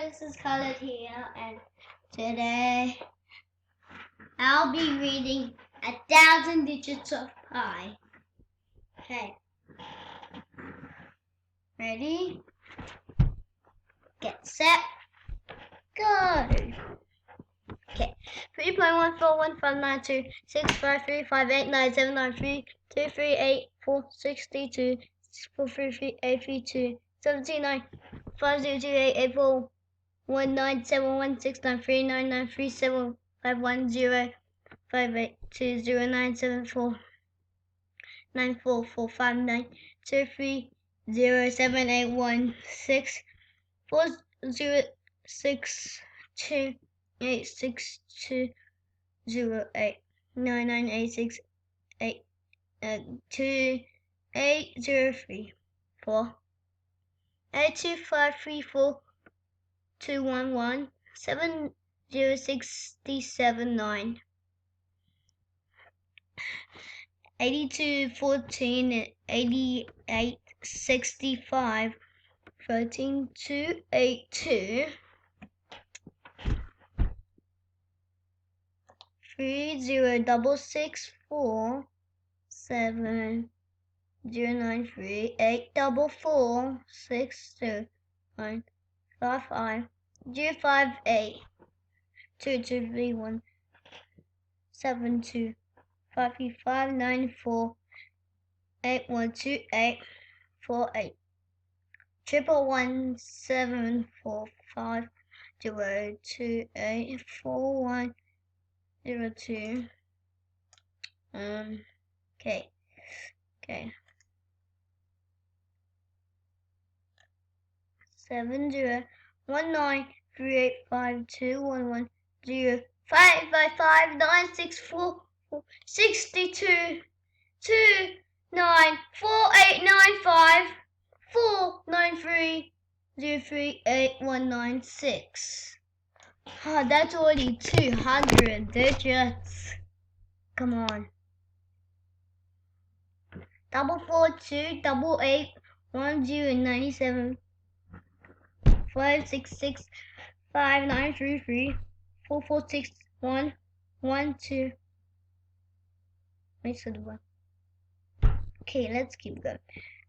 this is Khaled here, and today I'll be reading 1,000 digits of pi. Okay. Ready? Get set. Go. Okay. 3.141592653589793238462 433 79 502884 211 82 14 88 65 13 2 82 30 664 7 093 844 609 55 058 2231 72 5594 8128 48 111 745 028 4102 okay 701938521105559644 294895 493 that's already 200 digits. Come on. 442881097 566 5933 4461 12. Okay, let's keep going.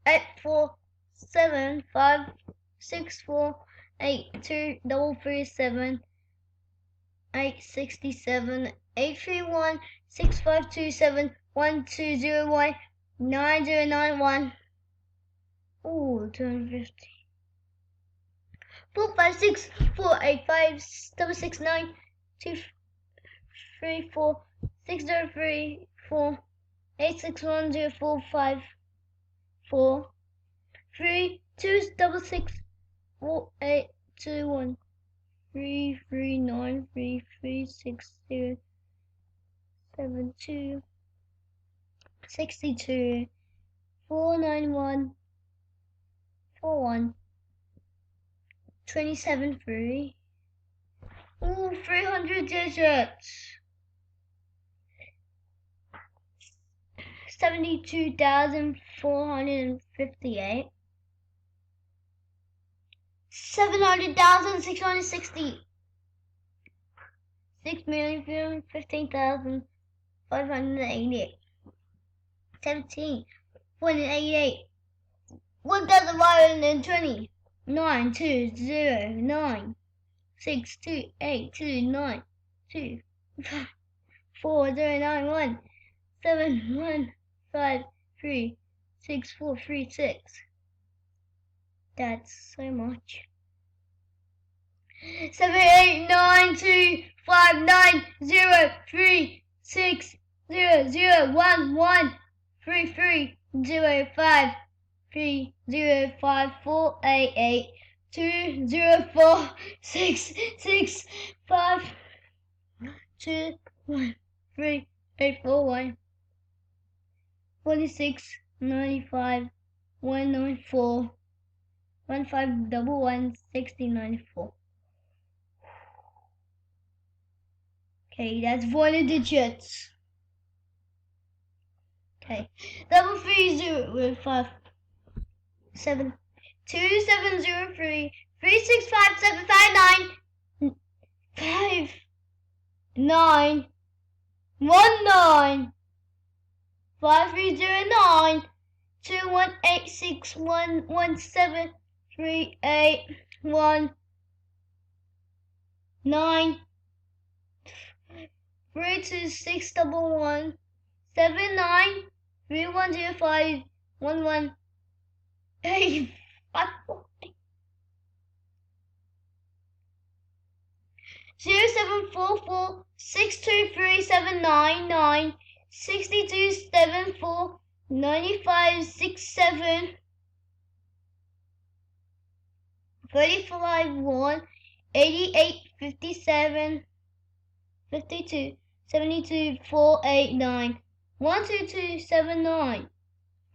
84756482337 867 831 6527 1201 9091 250 456 485 669 234 6034 861 045 4 3 266 4821 339 3360 72 62 491 41 27 3 300 digits 72,458 700,660 6,315,588 17 188 1,520 9209 62829 2 4091 7153 6436. That's so much. 78925905305205305488204665213841 4695 194 1511 6094. Okay, that's 4 digits. Okay, 33057 2703 365 759 9 1 9 5 3 0 9 2 1 8 6 1 1 7 3 8 1 9 3 2 6 double 1 7 9 3 1 0 5 1 1 8 5 4 0 7 4 4 6 2 3 7 9 9 62 7 4 95 6 7 35 1 88 57 52 72 4 8 9 1 2 2 7 9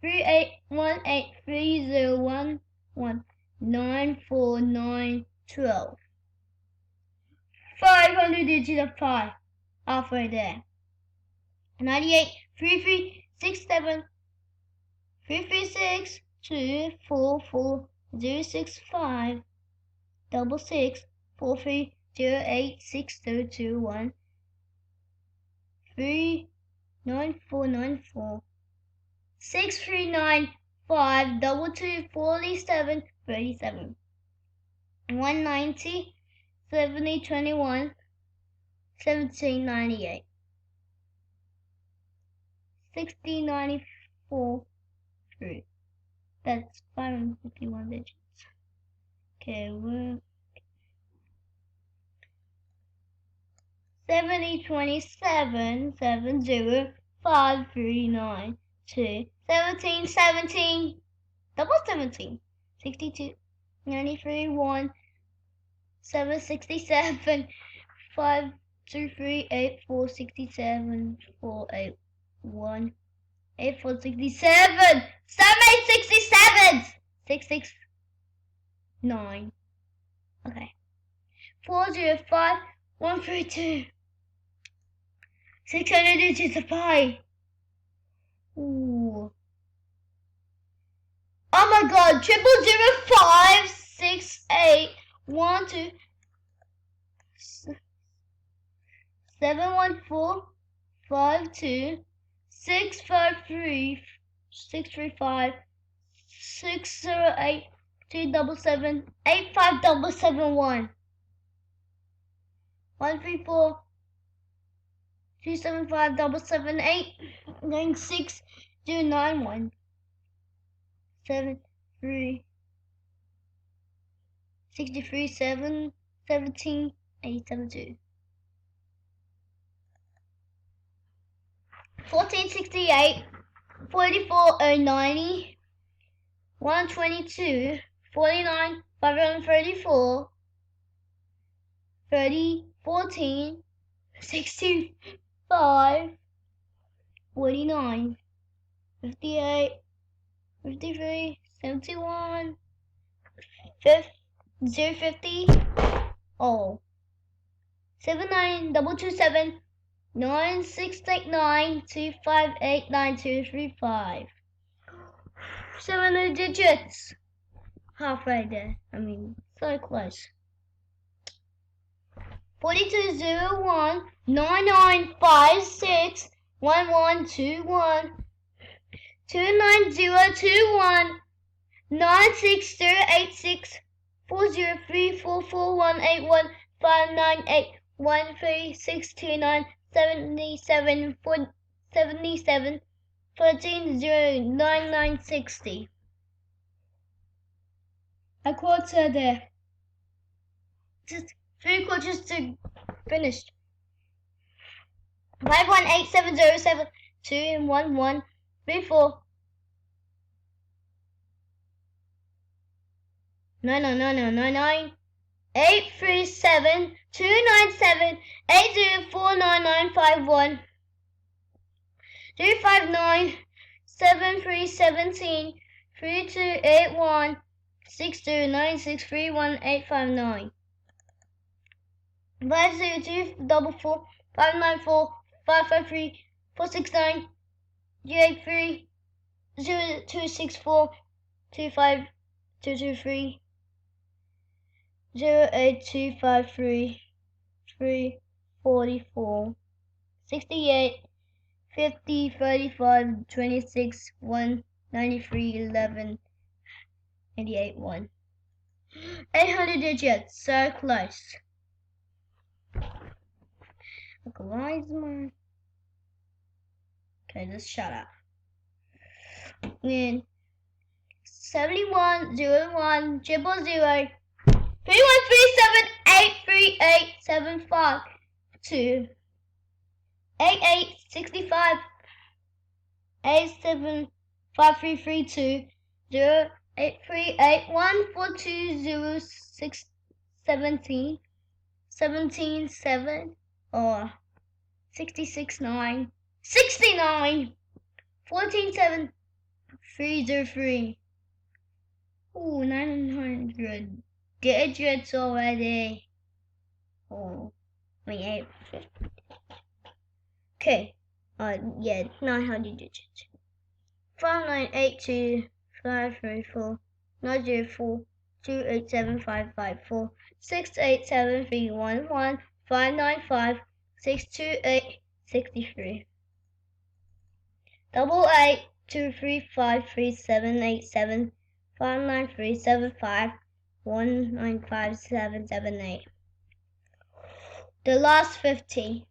3 8 1 8 3 0 1 1 9 4 9 12 500 digits of pi. Halfway there. 98 3 3 6 7 3 3 6 2 4 4 0 6 5 double 6 4 3 0 8 6 0 2 1 3 9 4 9 4 6 3 9 5 double 2 47 37 190 70 21 17 98 60 94 3. That's 551 digits. Okay, we're 70 27 70 5 3 9 2 17 17 double 17 62 93 1 7 67 5 2 3 8 4 67 4 8 1 8 4 67 7 8 67 6 6 9. Okay. 4 0 5 1 3 2 600 digits of pi. Ooh. Oh my god, 0 0 5 6 8 1 2 7 1 4 5 2 6 5 3 6 3 5 6 0 8 2 double 7 8 5 double 7 1 1 3 4 2 7 5 double 7 8 9 6 2 9 1 7 3 63 7 17 8 7 2 1468 44 090 122 49 534 30 14 65 49 58 53 71 0 50 oh 79 227 9 6 8 9 2 5 8 9 2 3 5 700 digits. Halfway there. I mean, so close. 42 0 1 9 9 5 6 1 1 2 1 2 9 0 2 1 9 6 0 8 6 4 0 3 4 4 1 8 1 5 9 8 1 3 6 2 9 77 4 77 13 0 9 9 60. A quarter there. Just 3 quarters to finished. 5 1 8 7 0 7 2 1 1 3 4 9 8 3 7 2 9 7 8 0 4 9 9 5 1 3 5 9 7 3 17 3 2 8 1 6 2 9 6 3 1 8 5 9 5 0 2 double 4 5 9 4 5 5 3 4 6 9 0 8 3 0 2 6 4 2 5 2 2 3 0 8 2 5 3 3 44, 68, 50, 35, 26, 1, 93, 11, 88, 1. 800 digits, so close. Look, why is my... Okay, just shut up. Then 71, 01, 000, 3137 2, 88, 65, 87, 5332, 08381 4206 17, 17 7, or 66 9, 69, 14 7, 303. Ooh, 900 digits already. Oh, 28. Okay. Yeah, 900 digits. 5982 534 904 287554 687 595 628 63. 88 235 3787 59375 195778. The last 50.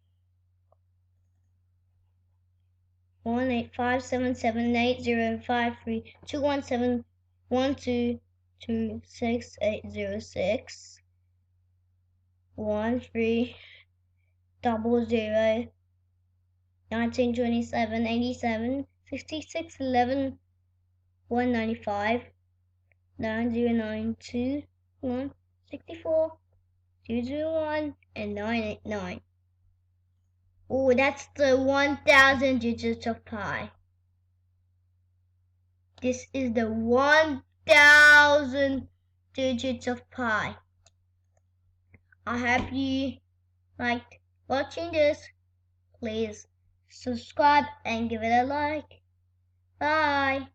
1-857-803-217-122-6-806 1300 1927 87 66 11 195 9092 164 201 and 989. Oh, that's the 1000 digits of pi. This is the 1000 digits of pi. I hope you liked watching this. Please subscribe and give it a like. Bye.